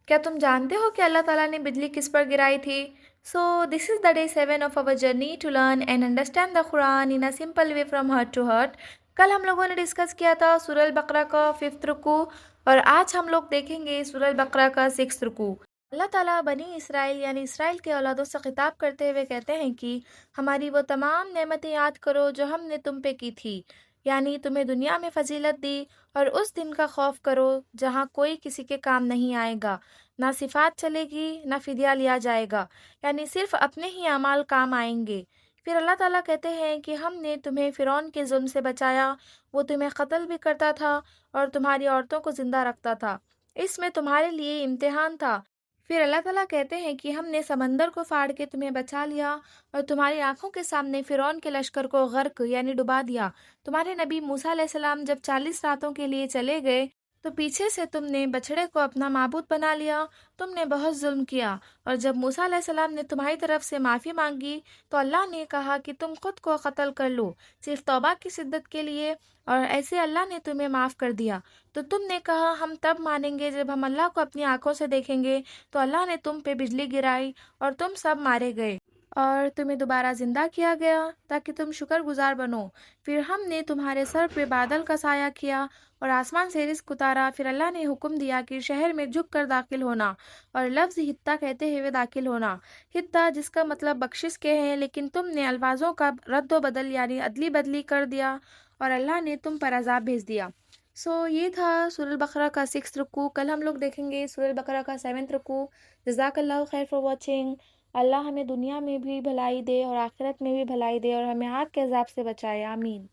کیا تم جانتے ہو کہ اللہ تعالیٰ نے بجلی کس پر گرائی تھی؟ So this is the day 7 of our journey to learn and understand the Quran in a simple way from heart to heart۔ کل ہم لوگوں نے ڈسکس کیا تھا سورہ البقرہ کا 5th رکوع، اور آج ہم لوگ دیکھیں گے سورہ البقرہ کا 6th رکوع۔ اللہ تعالیٰ بنی اسرائیل یعنی اسرائیل کے اولادوں سے خطاب کرتے ہوئے کہتے ہیں کہ ہماری وہ تمام نعمتیں یاد کرو جو ہم نے تم پہ کی تھی، یعنی تمہیں دنیا میں فضیلت دی، اور اس دن کا خوف کرو جہاں کوئی کسی کے کام نہیں آئے گا، نہ صفات چلے گی نہ فدیہ لیا جائے گا، یعنی صرف اپنے ہی اعمال کام آئیں گے۔ پھر اللہ تعالیٰ کہتے ہیں کہ ہم نے تمہیں فرعون کے ظلم سے بچایا، وہ تمہیں قتل بھی کرتا تھا اور تمہاری عورتوں کو زندہ رکھتا تھا، اس میں تمہارے لیے امتحان تھا۔ پھر اللہ تعالیٰ کہتے ہیں کہ ہم نے سمندر کو پھاڑ کے تمہیں بچا لیا اور تمہاری آنکھوں کے سامنے فرعون کے لشکر کو غرق یعنی ڈبا دیا۔ تمہارے نبی موسیٰ علیہ السلام جب 40 راتوں کے لیے چلے گئے تو پیچھے سے تم نے بچڑے کو اپنا معبود بنا لیا، تم نے بہت ظلم کیا، اور جب موسیٰ علیہ السلام نے تمہاری طرف سے معافی مانگی تو اللہ نے کہا کہ تم خود کو قتل کر لو صرف توبہ کی شدت کے لیے، اور ایسے اللہ نے تمہیں معاف کر دیا۔ تو تم نے کہا ہم تب مانیں گے جب ہم اللہ کو اپنی آنکھوں سے دیکھیں گے، تو اللہ نے تم پہ بجلی گرائی اور تم سب مارے گئے، اور تمہیں دوبارہ زندہ کیا گیا تاکہ تم شکر گزار بنو۔ پھر ہم نے تمہارے سر پہ بادل کا سایہ کیا اور آسمان سے رزق اتارا۔ پھر اللہ نے حکم دیا کہ شہر میں جھک کر داخل ہونا، اور لفظ حتہ کہتے ہوئے داخل ہونا، حتہ جس کا مطلب بخشش کے ہیں، لیکن تم نے الفاظوں کا رد و بدل یعنی ادلی بدلی کر دیا اور اللہ نے تم پر عذاب بھیج دیا۔ یہ تھا سورہ البقرہ کا 6 رکوع۔ کل ہم لوگ دیکھیں گے سورہ البقرہ کا 7 رکوع۔ جزاک اللہ خیر فار واچنگ۔ اللہ ہمیں دنیا میں بھی بھلائی دے اور آخرت میں بھی بھلائی دے، اور ہمیں آگ کے عذاب سے بچائے، آمین۔